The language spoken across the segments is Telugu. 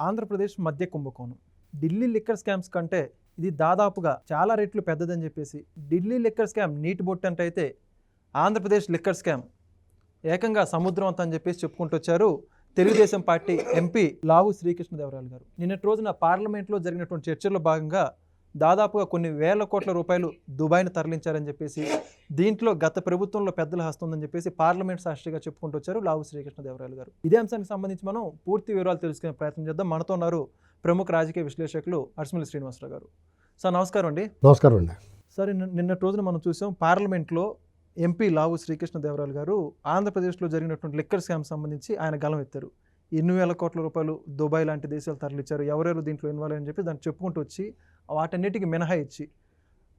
ఆంధ్రప్రదేశ్ మద్య కుంభకోణం. ఢిల్లీ లిక్కర్ స్కామ్స్ కంటే ఇది దాదాపుగా చాలా రెట్లు పెద్దదని చెప్పేసి ఢిల్లీ లిక్కర్ స్కామ్ నీటి బొట్టంటే అయితే ఆంధ్రప్రదేశ్ లిక్కర్ స్కామ్ ఏకంగా సముద్రం అంత అని చెప్పేసి చెప్పుకుంటూ వచ్చారు తెలుగుదేశం పార్టీ ఎంపీ లావు శ్రీకృష్ణదేవరాయలు గారు. నిన్నటి రోజున పార్లమెంట్లో జరిగినటువంటి చర్చల్లో భాగంగా దాదాపుగా కొన్ని వేల కోట్ల రూపాయలు దుబాయ్ను తరలించారని చెప్పేసి దీంట్లో గత ప్రభుత్వంలో పెద్దల హస్తం ఉందని చెప్పేసి పార్లమెంట్ సాక్షిగా చెప్పుకుంటూ వచ్చారు లావు శ్రీకృష్ణదేవరాయలు గారు. ఇదే అంశానికి సంబంధించి మనం పూర్తి వివరాలు తెలుసుకునే ప్రయత్నం చేద్దాం. మనతో ఉన్నారు ప్రముఖ రాజకీయ విశ్లేషకులు అర్స్మిల్లి శ్రీనివాసరావు గారు. సార్ నమస్కారం అండి. నమస్కారం అండి. సార్ నిన్నటి రోజున మనం చూసాం పార్లమెంట్లో ఎంపీ లావు శ్రీకృష్ణదేవరాయలు గారు ఆంధ్రప్రదేశ్లో జరిగినటువంటి లిక్కర్ స్కామ్ సంబంధించి ఆయన గలం ఎత్తారు. 2,000 కోట్ల రూపాయలు దుబాయ్ లాంటి దేశాలు తరలిచ్చారు, ఎవరెవరు దీంట్లో ఇన్వాల్వ్ అని చెప్పి దాన్ని చెప్పుకుంటూ వచ్చి వాటన్నిటికీ మినహాయించి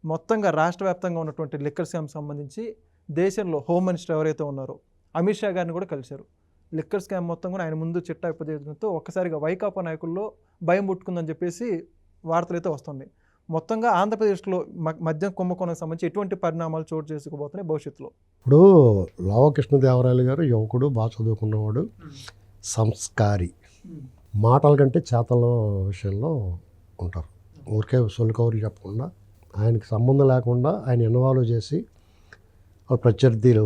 మొత్తంగా రాష్ట్ర వ్యాప్తంగా ఉన్నటువంటి లిక్కర్ స్కామ్ సంబంధించి దేశంలో హోమ్ మినిస్టర్ ఎవరైతే ఉన్నారో అమిత్ షా గారిని కూడా కలిశారు. లిక్కర్ స్కామ్ మొత్తం కూడా ఆయన ముందు చిట్టా ఇప్పజేయడంతో ఒక్కసారిగా వైకాపా నాయకుల్లో భయం పుట్టుకుందని చెప్పేసి వార్తలు అయితే వస్తున్నాయి. మొత్తంగా ఆంధ్రప్రదేశ్లో మద్యం కుంభకోణానికి సంబంధించి ఎటువంటి పరిణామాలు చోటు చేసుకోబోతున్నాయి భవిష్యత్తులో? ఇప్పుడు లావు కృష్ణదేవరాయలు గారు యువకుడు, బాగా చదువుకున్నవాడు, సంస్కారి, మాటల కంటే చేతల విషయంలో ఉంటారు. ఊరికే సొల్లుకౌరులు చెప్పకుండా ఆయనకి సంబంధం లేకుండా ఆయన ఇన్వాల్వ్ చేసి ప్రత్యర్థులు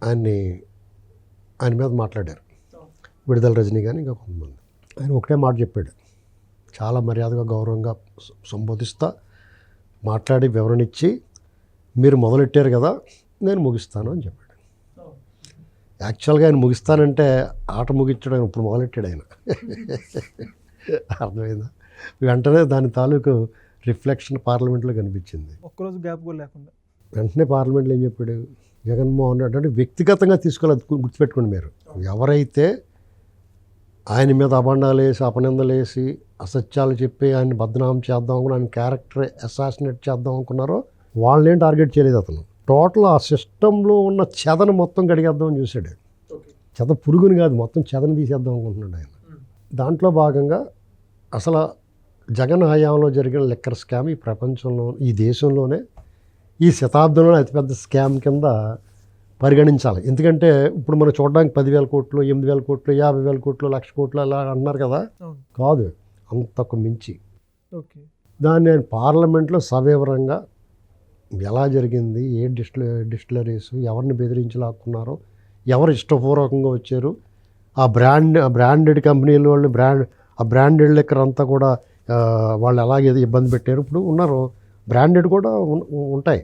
ఆయన మీద మాట్లాడారు. విడుదల రజనీ కానీ ఇంకా కొంతమంది. ఆయన ఒకటే మాట చెప్పాడు, చాలా మర్యాదగా గౌరవంగా సంబోధిస్తా మాట్లాడి వివరణ ఇచ్చి మీరు మొదలెట్టారు కదా నేను ముగిస్తాను అని చెప్పాడు. యాక్చువల్గా ఆయన ముగిస్తానంటే ఆట ముగించడం ఇప్పుడు మొదలెట్టాడు ఆయన. అర్థమైందా? వెంటనే దాని తాలూకు రిఫ్లెక్షన్ పార్లమెంట్లో కనిపించింది. ఒక్కరోజు గ్యాప్ కూడా లేకుండా వెంటనే పార్లమెంట్లో ఏం చెప్పాడు, జగన్మోహన్ రెడ్డి అంటే వ్యక్తిగతంగా తీసుకోలేదు. గుర్తుపెట్టుకోండి మీరు, ఎవరైతే ఆయన మీద అబండాలు వేసి అపనిందలు వేసి అసత్యాలు చెప్పి ఆయన బద్నామం చేద్దాం అనుకుని ఆయన క్యారెక్టర్ అసాసినేట్ చేద్దాం అనుకున్నారో వాళ్ళేం టార్గెట్ చేయలేదు. అతను టోటల్ ఆ సిస్టంలో ఉన్న చెదను మొత్తం కడిగేద్దామని చూశాడు. చెద పురుగుని కాదు, మొత్తం చెదను తీసేద్దాం అనుకుంటున్నాడు ఆయన. దాంట్లో భాగంగా అసలు జగన్ హయాంలో జరిగిన లిక్కర్ స్కామ్ ఈ ప్రపంచంలో, ఈ దేశంలోనే, ఈ శతాబ్దంలోనే అతిపెద్ద స్కామ్ కింద పరిగణించాలి. ఎందుకంటే ఇప్పుడు మనం చూడడానికి 10,000 కోట్లు, 8,000 కోట్లు, 50,000 కోట్లు, 1,00,000 కోట్లు అలా అంటున్నారు కదా. కాదు, అంతకు మించి. దాన్ని ఆయన పార్లమెంట్లో సవివరంగా ఎలా జరిగింది, ఏ డిస్టిలరీస్ ఎవరిని బెదిరించి లాక్కున్నారో, ఎవరు ఇష్టపూర్వకంగా వచ్చారు, ఆ బ్రాండెడ్ కంపెనీల వాళ్ళు ఆ బ్రాండెడ్ లిక్కర్ అంతా కూడా వాళ్ళు ఎలాగే ఇబ్బంది పెట్టారు. ఇప్పుడు ఉన్నారు బ్రాండెడ్ కూడా ఉంటాయి.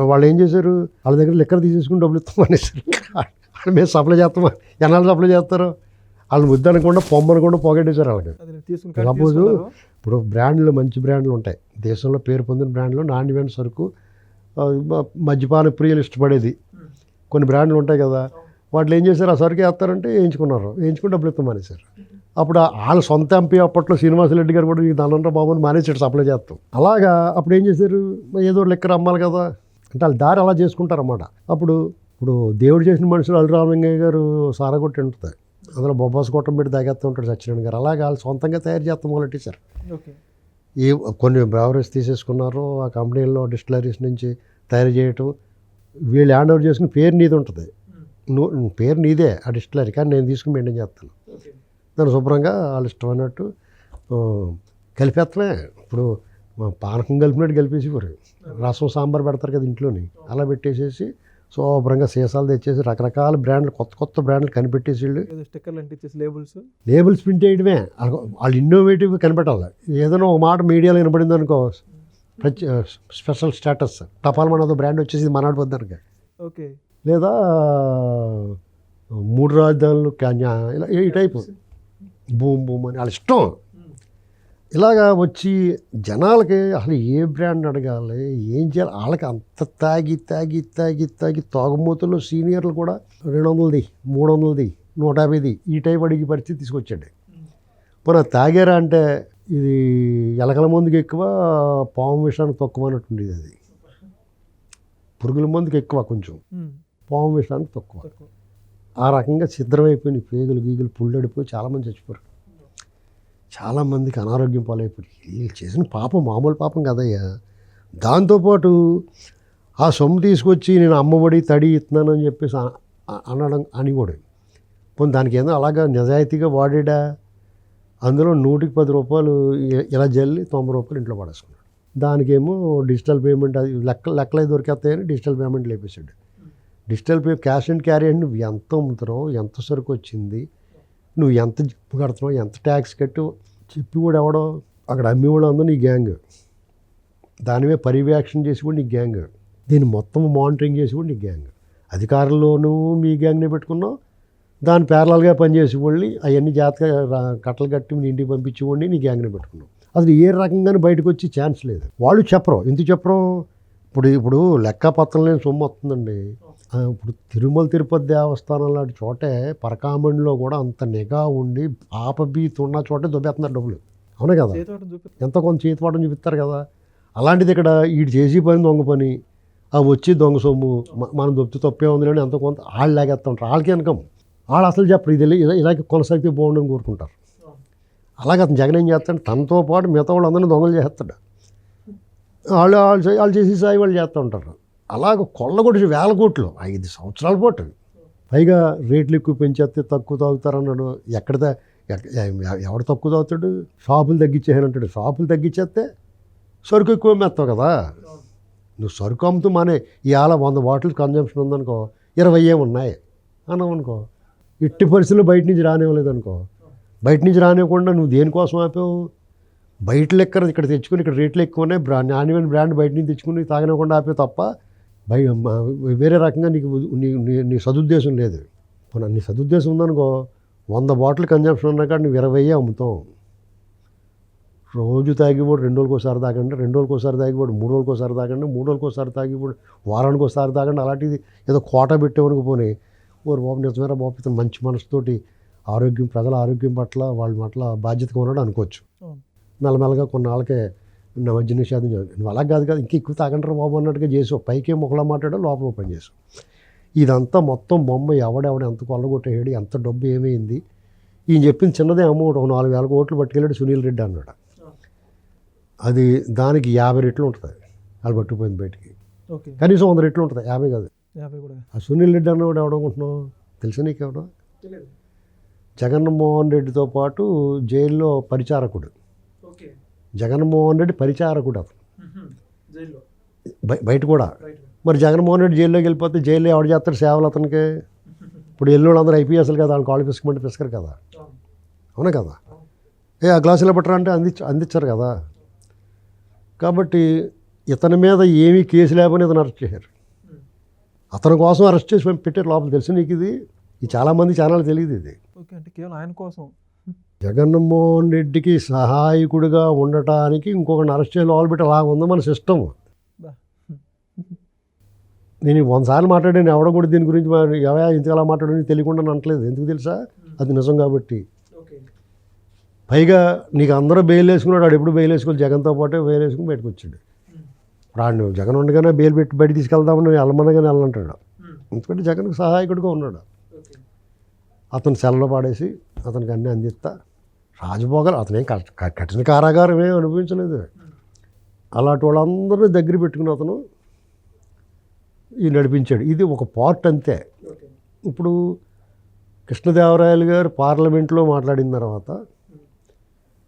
వాళ్ళు ఏం చేశారు, వాళ్ళ దగ్గర లిక్కర్ తీసేసుకుని డబ్బులు ఇస్తామనేసారు. వాళ్ళు మేము సప్లై చేస్తామా, ఎన్నాళ్ళు సప్లై చేస్తారో వాళ్ళు ముద్ద అనకుండా పొమ్మనకుండా పోగొట్టేశారు వాళ్ళకి. సపోజు ఇప్పుడు బ్రాండ్లు, మంచి బ్రాండ్లు ఉంటాయి దేశంలో, పేరు పొందిన బ్రాండ్లు, నాణ్యమైన సరుకు, మద్యపాన ప్రియులు ఇష్టపడేది కొన్ని బ్రాండ్లు ఉంటాయి కదా. వాటిలో ఏం చేశారు, ఆ సరుకు వేస్తారంటే వేయించుకుని డబ్బులు ఇస్తామనేసారు. అప్పుడు వాళ్ళ సొంత ఎంపీ అప్పట్లో శ్రీనివాసరెడ్డి గారు కూడా ఈ దానంరా బాబు అని మానేసాడు సప్లై చేస్తాం. అలాగా అప్పుడు ఏం చేశారు, ఏదో లిక్కర్ అమ్మాలి కదా అంటే వాళ్ళ దారి అలా చేసుకుంటారన్నమాట. ఇప్పుడు దేవుడు చేసిన మనుషులు అల్లు రామలింగయ్య గారు సారా కొట్టి ఉంటుంది, అందులో బొబ్బాస్ కొట్టం పెట్టి తాగేస్తూ ఉంటాడు సత్యనారాయణ గారు. అలాగే వాళ్ళు సొంతంగా తయారు చేస్తాం మొదలెట్టేశారు. ఈ కొన్ని బ్రావరీస్ తీసేసుకున్నారు, ఆ కంపెనీల్లో డిస్టిలరీస్ నుంచి తయారు చేయటం. వీళ్ళు హ్యాండ్ ఓవర్ చేసుకుని పేరు నీది ఉంటుంది, పేరు నీదే ఆ డిస్టిలరీ, కానీ నేను తీసుకుని మెయింటైన్ చేస్తాను. దాన్ని శుభ్రంగా వాళ్ళు ఇష్టమైనట్టు కలిపేస్తమే. ఇప్పుడు పానకం కలిపినట్టు కలిపేసేవారు. రసం సాంబార్ పెడతారు కదా ఇంట్లోని, అలా పెట్టేసేసి శుభ్రంగా సీసాలు తెచ్చేసి రకరకాల బ్రాండ్లు, కొత్త బ్రాండ్లు కనిపెట్టేసి లేబుల్స్ ప్రింట్ చేయడమే. వాళ్ళు ఇన్నోవేటివ్ కనిపెట్టాలి. ఏదైనా ఒక మాట మీడియాలో వినపడింది అనుకో, స్పెషల్ స్టేటస్, టపాల్ మనదో బ్రాండ్ వచ్చేసి మనాడిపోద్దానికి. ఓకే, లేదా 3 రాజధానులు ఇలా ఈ టైపు బూమ్ అని వాళ్ళ ఇష్టం. ఇలాగా వచ్చి జనాలకి అసలు ఏ బ్రాండ్ అడగాలి, ఏం చేయాలి, వాళ్ళకి అంత తాగి తాగుమూతలు సీనియర్లు కూడా 200ది, 300ది, 150ది ఈ టైప్ అడిగే పరిస్థితి తీసుకొచ్చాడు. మన తాగారా అంటే ఇది ఎలకల మందుకి ఎక్కువ, పాము విషానికి తక్కువ అన్నట్టుండేది. అది పురుగుల మందుకి ఎక్కువ, కొంచెం పాము విషానికి తక్కువ. ఆ రకంగా సిద్ధమైపోయిన పేగులు గీగులు పుల్లడిపోయి చాలామంది చచ్చిపోయారు. చాలామందికి అనారోగ్యం పాలైపోయి. వీళ్ళు చేసిన పాపం మామూలు పాపం కదయ్యా. దాంతోపాటు ఆ సొమ్ము తీసుకొచ్చి నేను అమ్మఒడి తడి ఇస్తున్నానని చెప్పేసి అనడం అని కూడా పోనీ దానికి ఏదో అలాగా నిజాయితీగా వాడా అందులో 110 రూపాయలు ఇలా జల్లి 90 రూపాయలు ఇంట్లో పడేసుకున్నాడు. దానికేమో డిజిటల్ పేమెంట్ అది లెక్కలే దొరికేస్తాయని డిజిటల్ పేమెంట్ లేపేశాడు. డిజిటల్ క్యాష్ అండ్ క్యారీ అంటే నువ్వు ఎంత అమ్ముతున్నావు, ఎంత సరుకు వచ్చింది, నువ్వు ఎంత జిప్పు కడుతున్నావు, ఎంత ట్యాక్స్ కట్టు చెప్పి కూడా ఎవడో అక్కడ అమ్మేవాడు అందరూ నీ గ్యాంగ్, దానివే పర్యవేక్షణ చేసి కూడా నీ గ్యాంగ్, దీన్ని మొత్తం మానిటరింగ్ చేసి కూడా నీ గ్యాంగ్, అధికారుల్లోనూ మీ గ్యాంగ్ని పెట్టుకున్నావు, దాని ప్యారలల్గా పనిచేసి వాళ్ళని అవన్నీ జాగ్రత్తగా కట్టలు కట్టి నీ ఇంటికి పంపించి వాళ్ళని నీ గ్యాంగ్ని పెట్టుకున్నావు. అసలు ఏ రకంగానే బయటకు వచ్చి ఛాన్స్ లేదు. వాళ్ళు చెప్పరు, ఎందుకు చెప్పరు? ఇప్పుడు లెక్కపత్రం లేని సొమ్ము వస్తుందండి. ఇప్పుడు తిరుపతి దేవస్థానం లాంటి చోటే పరకామణిలో కూడా అంత నిఘా ఉండి ఆపబీతి ఉన్న చోటే దొబ్బేస్తున్నారు డబ్బులు. అవునా కదా? ఎంత కొంత చేతిపాటం చూపిస్తారు కదా. అలాంటిది ఇక్కడ వీడు చేసి పని దొంగ పని, అవి వచ్చి దొంగ సొమ్ము మనం దొబ్బి తప్పే ఉంది అని ఎంత కొంత వాళ్ళు లాగేస్తూ ఉంటారు. వాళ్ళకి వెనకం వాళ్ళు అసలు చెప్పరు, ఇది ఇలాగే కొనసాగితే బాగుండని కోరుకుంటారు. అలాగే అతను జగన్ ఏం చేస్తాడు, తనతో పాటు మిగతా వాళ్ళందరినీ దొంగలు చేస్తాడు. వాళ్ళు చేసి సాయి వాళ్ళు చేస్తూ ఉంటారు. అలాగ కొల్లగొట్టి 1000 కోట్లు 5 సంవత్సరాల పాటు. పైగా రేట్లు ఎక్కువ పెంచేస్తే తక్కువ తాగుతారన్నాడు. ఎవడు తక్కువ తాగుతాడు? షాపులు తగ్గించేసానంటాడు. షాపులు తగ్గించేస్తే సరుకు ఎక్కువ మెత్తావు కదా. నువ్వు సరుకు అమ్ముతూ మానే ఇవాళ 100 బాటిల్ కన్జంప్షన్ ఉందనుకో, 20 ఉన్నాయి అన్నావు అనుకో, ఇట్టి పరిస్థితుల్లో బయట నుంచి రానివ్వలేదు అనుకో, బయట నుంచి రానివ్వకుండా నువ్వు దేనికోసం ఆపావు? బయట లెక్కర ఇక్కడ తెచ్చుకుని ఇక్కడ రేట్లు ఎక్కువనే నాణ్యమైన బ్రాండ్ బయట నుంచి తెచ్చుకుని తాగనివ్వకుండా ఆపావు తప్ప వేరే రకంగా నీకు నీ సదుద్దేశం లేదు. నీ సదుద్దేశం ఉందనుకో, 100 బాటిల్ కన్జంప్షన్ ఉన్నా కానీ నువ్వు 20 అమ్ముతాం. రోజు తాగిపోడు 2 రోజులకోసారి తాగండి, 2 రోజులకోసారి తాగిపోడు 3 రోజులకోసారి తాగండి, 3 రోజులకోసారి తాగిపోడు వారానికి ఒకసారి తాగండి. అలాంటిది ఏదో కోట పెట్టేవనుకు పోనీ ఓరు బాబు నిజమేరా బాబు ఇతను మంచి మనసుతోటి ఆరోగ్యం ప్రజల ఆరోగ్యం పట్ల వాళ్ళ పట్ల బాధ్యతగా ఉన్నాడు అనుకోవచ్చు. మెల్లమెల్లగా కొన్నాళ్ళకే నా మధ్య నిషేధం నువ్వు అలా కాదు కదా, ఇంక ఎక్కువ తాగంటారు బాబు అన్నట్టుగా చేసావు. పైకే మొక్కలా మాట్లాడో లోపల పని చేసావు. ఇదంతా మొత్తం బొమ్మ ఎవడెవడ ఎంత కొల్లగొట్టేయాడు, ఎంత డబ్బు ఏమైంది. ఈయన చెప్పింది చిన్నదే అమౌంట్, 4000 కోట్లు పట్టుకెళ్ళాడు సునీల్ రెడ్డి అన్నాడు. అది దానికి 50 రెట్లు ఉంటుంది. వాళ్ళు పట్టుకుపోయింది బయటికి. కనీసం 100 రెట్లు ఉంటుంది, 50 కాదు. ఆ సునీల్ రెడ్డి అన్నవాడు ఎవడనుకుంటున్నావు? తెలుసా నీకు? ఎవడో జగన్మోహన్ రెడ్డితో పాటు జైల్లో పరిచారకుడు. జగన్మోహన్ రెడ్డి పరిచారకుడు అతను, బయట కూడా. మరి జగన్మోహన్ రెడ్డి జైల్లోకి వెళ్ళిపోతే జైల్లో ఎవడు చేస్తాడు సేవలు అతనికి? ఇప్పుడు వెళ్ళిన అందరూ ఐపీఎస్లు కదా, వాళ్ళు కాళ్ళు పిసుకమంటే పిసుకరు కదా. అవునా కదా? ఆ గ్లాసులో పట్టరా అంటే అందించారు కదా. కాబట్టి ఇతని మీద ఏమీ కేసు లేకపోయినా ఇతను అరెస్ట్ చేశారు. అతని కోసం అరెస్ట్ చేసి పెట్టారు లోపల. తెలుసు నీకు ఇది చాలామంది ఛానల్ తెలియదు ఇది. అంటే కేవలం ఆయన కోసం జగన్మోహన్ రెడ్డికి సహాయకుడిగా ఉండటానికి ఇంకొకరిని అరెస్ట్ చేసి లోపల పెట్టి అలా ఉంది మన సిస్టమ్. నేను 100 సార్లు మాట్లాడాను, ఎవడ కూడా దీని గురించి ఇంతలా మాట్లాడని తెలియకుండా అనట్లేదు. ఎందుకు తెలుసా? అది నిజం కాబట్టి. పైగా నీకు అందరూ బెయిల్ వేసుకున్నాడు, వాడు ఎప్పుడు బెయిల్ వేసుకోవాలి, జగన్తో పాటు బెయిల్ వేసుకుని బయటకు వచ్చాడు. రాడు జగన్ ఉండగానే బెయిల్ పెట్టి బయట తీసుకెళ్దామని వెళ్ళమనగానే వెళ్ళంటాడు. ఎందుకంటే జగన్కి సహాయకుడిగా ఉన్నాడు. అతను సెలలో పాడేసి అతనికి అన్నీ అందిస్తా రాజభోగాలు. అతనేం కఠిన కారాగారం ఏం అనుభవించలేదు. అలాంటి వాళ్ళందరినీ దగ్గర పెట్టుకుని అతను ఈ నడిపించాడు. ఇది ఒక పార్ట్ అంతే. ఇప్పుడు కృష్ణదేవరాయలు గారు పార్లమెంట్లో మాట్లాడిన తర్వాత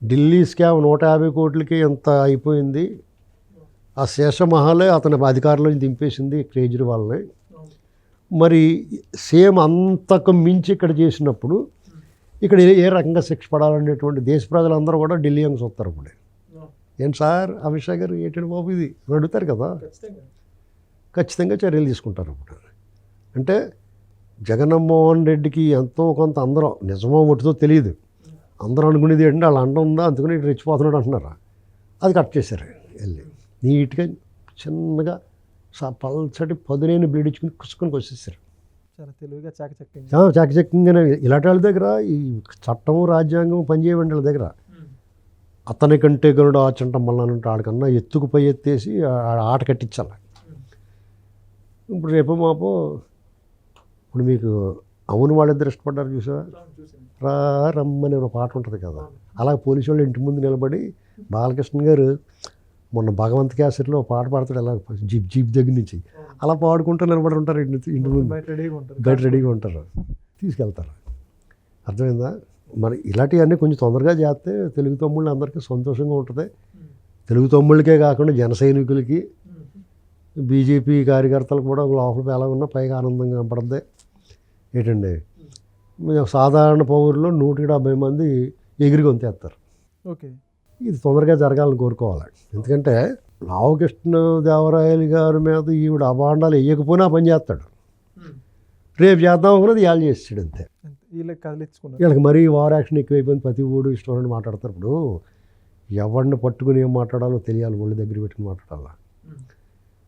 ఢిల్లీ స్కామ్ 150 కోట్లకి ఎంత అయిపోయింది, ఆ శేషమహలే అతని అధికారంలో దింపేసింది కేజ్రీవాల్ని. మరి సేమ్ అంతకు మించి ఇక్కడ చేసినప్పుడు ఇక్కడ ఏ రకంగా శిక్ష పడాలనేటువంటి దేశ ప్రజలందరూ కూడా ఢిల్లీ అంగ చూస్తారు. ఇప్పుడు ఏంటి సార్ అమిత్ షా గారు ఏంటంటే బాబు ఇది అని అడుగుతారు కదా. ఖచ్చితంగా చర్యలు తీసుకుంటారు. ఇప్పుడు అంటే జగన్మోహన్ రెడ్డికి ఎంతో కొంత అందరూ నిజమో ఒట్టుతో తెలియదు, అందరూ అనుకునేది ఏంటంటే వాళ్ళు అండ ఉందా అందుకని ఇటు రెచ్చిపోతున్నాడు అంటున్నారు. అది కట్ చేశారు. వెళ్ళి నీట్గా చిన్నగా పల్చటి పదునైన బ్లేడ్ ఇచ్చుకుని కుసుకొని వచ్చేసారు. చాలా తెలివిగా చాకచక్యంగానే. ఇలాంటి వాళ్ళ దగ్గర ఈ చట్టము రాజ్యాంగం పనిచేయవండి వాళ్ళ దగ్గర. అతని కంటే గనుడు ఆచంటం మళ్ళానంటే ఆడికన్నా ఎత్తుకు పై ఎత్తేసి ఆట కట్టించాలి. ఇప్పుడు రేపు మాపో ఇప్పుడు మీకు అవును వాళ్ళిద్దరు ఇష్టపడ్డారు చూసా, రమ్మని ఒక పాట ఉంటుంది కదా. అలా పోలీసు వాళ్ళు ఇంటి ముందు నిలబడి బాలకృష్ణ గారు మొన్న భగవంత్ కేసరిలో పాట పాడతాడు, ఎలా జీప్ దగ్గర నుంచి అలా పాడుకుంటూ నిలబడి ఉంటారు ఇంటి ముందు, బయట రెడీగా ఉంటారు, తీసుకెళ్తారు. అర్థమైందా? మరి ఇలాంటివన్నీ కొంచెం తొందరగా చేస్తే తెలుగు తమ్ముళ్ళు అందరికీ సంతోషంగా ఉంటుంది. తెలుగు తమ్ముళ్ళకే కాకుండా జన సైనికులకి, బీజేపీ కార్యకర్తలు కూడా లోపల ఎలా ఉన్నా పైగా ఆనందంగా కనపడుద్ది. ఏంటండి, సాధారణ పౌరులు 170 మంది ఎగిరి గొంతేస్తారు. ఓకే. ఇది తొందరగా జరగాలని కోరుకోవాలి. ఎందుకంటే రామకృష్ణదేవరాయలు గారి మీద ఈవిడ అభాండాలు వేయకపోయినా పని చేస్తాడు. రేపు చేద్దాం అనుకున్నది ఇవాళ చేసాడు అంతే. వీళ్ళకి కదిలించుకున్నారు. వీళ్ళకి మరీ ఓవర్ యాక్షన్ ఎక్కువైపోయింది. ప్రతి ఊడు ఇష్టం మాట్లాడతారు. ఇప్పుడు ఎవరిని పట్టుకుని ఏం మాట్లాడాలో తెలియాలి, ఒళ్ళు దగ్గర పెట్టుకుని మాట్లాడాలా.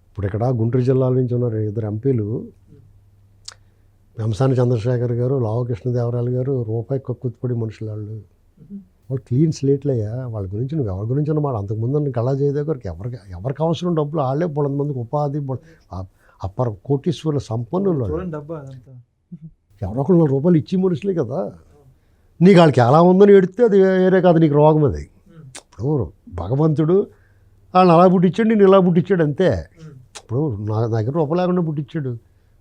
ఇప్పుడు ఇక్కడ గుంటూరు జిల్లాల నుంచి ఉన్నారు 2 ఎంపీలు, వెంసాని చంద్రశేఖర్ గారు, రామకృష్ణదేవరాయలు గారు. రూపాయి కక్కుతుపడి మనుషులు వాళ్ళు క్లీన్ స్లేట్లయ్యా. వాళ్ళ గురించి నువ్వు ఎవరి గురించి అన్నమాట. అంతకుముందు కళా జయదేవ్ ఎవరికి అవసరం డబ్బులు వాళ్ళే 300 మందికి ఉపాధి, అప్పర్ కోటీశ్వరుల సంపన్నులు. ఎవరో 1 రూపాయలు ఇచ్చి మనుషులే కదా. నీకు వాళ్ళకి ఎలా ఉందని ఎడితే అది వేరే కాదు, నీకు రోగం అది. ఇప్పుడు భగవంతుడు వాళ్ళని అలా పుట్టించాడు, నేను ఇలా పుట్టించాడు అంతే. ఇప్పుడు నా దగ్గర రూపాయలు లేకుండా పుట్టించాడు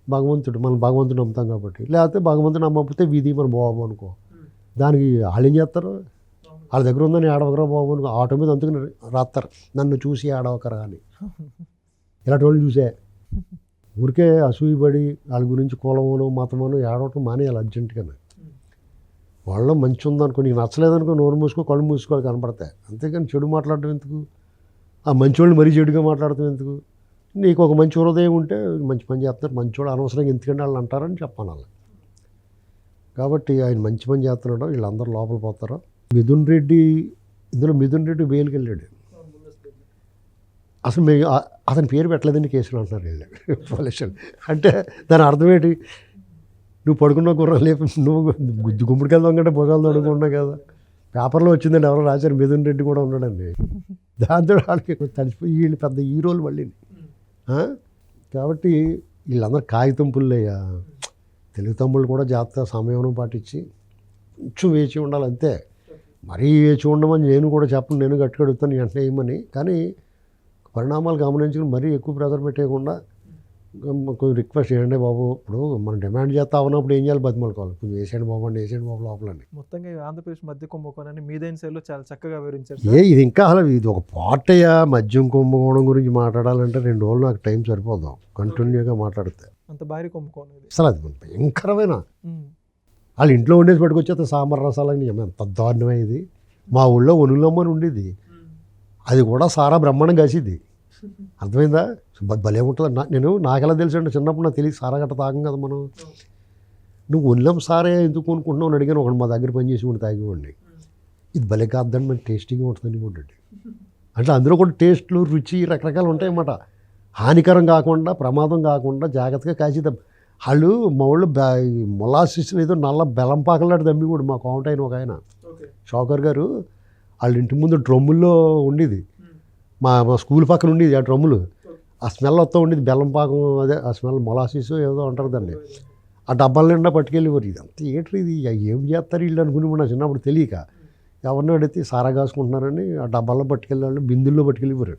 భగవంతుడు. మనం భగవంతుడు నమ్ముతాం కాబట్టి. లేకపోతే భగవంతుడు నమ్మకపోతే వీధి మన బాబు అనుకో. దానికి వాళ్ళు ఏం చేస్తారు, వాళ్ళ దగ్గర ఉందని ఏడవకరా బాబు అనుకో. ఆటో మీద అందుకని రాస్తారు, నన్ను చూసి ఏడవకరా అని. ఇలాంటి వాళ్ళు చూసే ఊరికే అసూయపడి వాళ్ళ గురించి కులమను మతమను ఏడవటం మానేయాలి అర్జెంటుగానే. వాళ్ళలో మంచి ఉందనుకో, నీకు నచ్చలేదనుకో నోరు మూసుకో, కళ్ళు మూసుకోవాలి, కనపడతాయి. అంతేకాని చెడు మాట్లాడటం ఎందుకు, ఆ మంచివాళ్ళు మరీ చెడుగా మాట్లాడటం ఎందుకు. నీకు ఒక మంచి హృదయం ఉంటే మంచి పని చేస్తున్నారు, మంచివాళ్ళు అనవసరంగా ఎందుకంటే వాళ్ళు అంటారని చెప్పాను వాళ్ళు. కాబట్టి ఆయన మంచి పని చేస్తున్నాడు, వీళ్ళందరూ లోపల పోతారు. మిథున్ రెడ్డి, ఇందులో మిథున్ రెడ్డి బెయిల్కి వెళ్ళాడు. అసలు అతని పేరు పెట్టలేదని కేసులు అంటున్నారు వెళ్ళాడు పోలీసులు. అంటే దాని అర్థం ఏంటి, నువ్వు పడుకున్న గుర్రం లేపు, నువ్వు గుమ్మడికి వెళ్దాం కంటే భుజాలు తడుకున్నావు కదా. పేపర్లో వచ్చిందండి, ఎవరో రాశారు మిథున్ రెడ్డి కూడా ఉన్నాడండి. దాంతో వాళ్ళకి తడిచిపోయి వీళ్ళు పెద్ద హీరోలు మళ్ళీ. కాబట్టి వీళ్ళందరూ కాగితం పుల్లయ్యా. తెలుగు తమ్ముళ్ళు కూడా జాగ్రత్త సమయం పాటించి కొంచెం వేచి ఉండాలి అంతే. మరీ వేచి ఉండమని నేను కూడా చెప్పను, నేను గట్టిగా అడుగుతాను వెంటనే వేయమని. కానీ పరిణామాలు గమనించుకుని మరీ ఎక్కువ ప్రెజర్ పెట్టేయకుండా కొంచెం రిక్వెస్ట్ చేయండి బాబు. ఇప్పుడు మనం డిమాండ్ చేస్తా ఉన్నప్పుడు ఏం చేయాలి, బతిమలుకోవాలి. కొంచెం వేసేయండి బాబు అండి, వేసేయండి బాబు లోపలండి. మొత్తంగా ఆంధ్రప్రదేశ్ మద్య కుంభకోణాన్ని మీదైన శైలిలో చాలా చక్కగా వివరించారు. ఇది ఇంకా అసలు ఇది ఒక పార్ట్ అయ్యా. మద్యం కుంభకోణం గురించి మాట్లాడాలంటే 2 రోజులు నాకు టైం సరిపోదాం కంటిన్యూగా మాట్లాడితే. అంత భారీ కుంభకోణం అసలు అది భయంకరమైన. వాళ్ళు ఇంట్లో ఉండేసి పట్టుకొచ్చేస్తే సాంబార్ రసాలని ఎంత దారుణమైంది. మా ఊళ్ళో ఒనులమ్మని ఉండేది, అది కూడా సారా బ్రహ్మాండం కాసిద్ది. అర్థమైందా, భలే ఉంటుంది. నాకెలా తెలుసు అంటే చిన్నప్పుడు నాకు తెలియదు, సారా గట్ట తాగం కదా మనం. నువ్వు ఒళ్ళం సారే ఎందుకు కొనుక్కుంటున్నావు అని అడిగాను. ఒకటి మా దగ్గర పనిచేసి ఉండి తాగేవాడిని. ఇది భలే కాదని మన టేస్టీగా ఉంటుందని ఉండండి. అంటే అందులో కూడా టేస్ట్లు, రుచి రకరకాలు ఉంటాయన్నమాట. హానికరం కాకుండా, ప్రమాదం కాకుండా జాగ్రత్తగా కాసిద్దాం. వాళ్ళు మా ఊళ్ళో మొలాసిస్ ఏదో నల్ల బెల్లం పాకలాంటి దమ్మి కూడా మా కాంటాయిన ఒక ఆయన షాకర్ గారు, వాళ్ళ ఇంటి ముందు డ్రమ్ముల్లో ఉండేది. మా స్కూల్ పక్కన ఉండేది ఆ డ్రమ్ములు. ఆ స్మెల్ వస్తూ ఉండేది, బెల్లం పాకం, అదే ఆ స్మెల్ మొలాసిస్ ఏదో అంటారు దాన్ని. ఆ డబ్బాల నిండా పట్టుకెళ్ళేవారు. ఇదంతా ఏంటి ఇది, ఏం చేస్తారు వీళ్ళు అనుకుని నా చిన్నప్పుడు తెలియక ఎవరిని అడిగితే సారా కాసుకుంటున్నారని ఆ డబ్బాల్లో పట్టుకెళ్ళేవాళ్ళు, బిందుల్లో పట్టుకెళ్ళేవారు.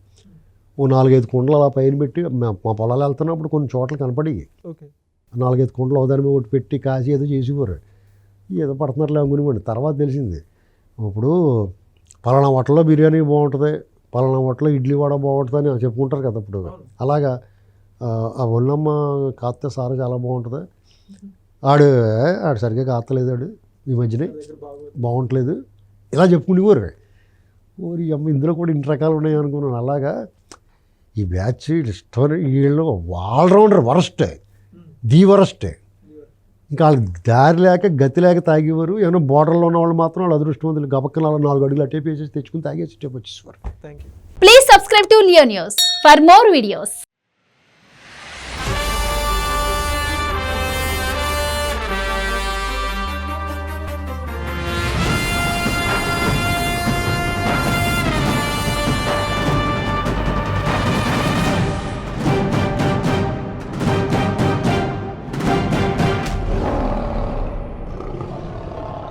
ఓ 4-5 కుండలు అలా పైన పెట్టి మా పొలాలు వెళ్తున్నప్పుడు కొన్ని చోట్ల కనపడి 4-5 కుండలు ఒకదాని మీద ఒకటి పెట్టి కాసి ఏదో చేసేవారు. ఏదో పడుతున్నారులే అనుకునివ్వండి. తర్వాత తెలిసింది, ఇప్పుడు పలానా హోటల్లో బిర్యానీ బాగుంటుంది, పలానా హోటల్లో ఇడ్లీ వడ బాగుంటుంది అని చెప్పుకుంటారు కదా. ఇప్పుడు అలాగా ఆ ఒళ్ళమ్మ కాస్తే సారా చాలా బాగుంటుంది. ఆడు సరిగ్గా కాస్తలేదు, ఆడు ఈ మధ్యనే బాగుంటలేదు ఇలా చెప్పుకునేవారు. ఓరి అమ్మ, ఇందులో కూడా ఇన్ని రకాలు ఉన్నాయి అనుకున్నాను. అలాగా ఈ బ్యాచ్ ఇష్టం, వీళ్ళు ఆల్రౌండర్ వరస్ట్, ది వరస్ట్. ఇంకా వాళ్ళకి దారి లేక గతి లేక తాగేవారు. ఏమైనా బోర్డర్లో ఉన్న వాళ్ళు మాత్రం వాళ్ళు అదృష్టవంతులు, గబక్కన 4 అడుగులు అట్టేపేసి తెచ్చుకుని తాగేసి వచ్చేసేవారు. Please subscribe to Leo News for more videos.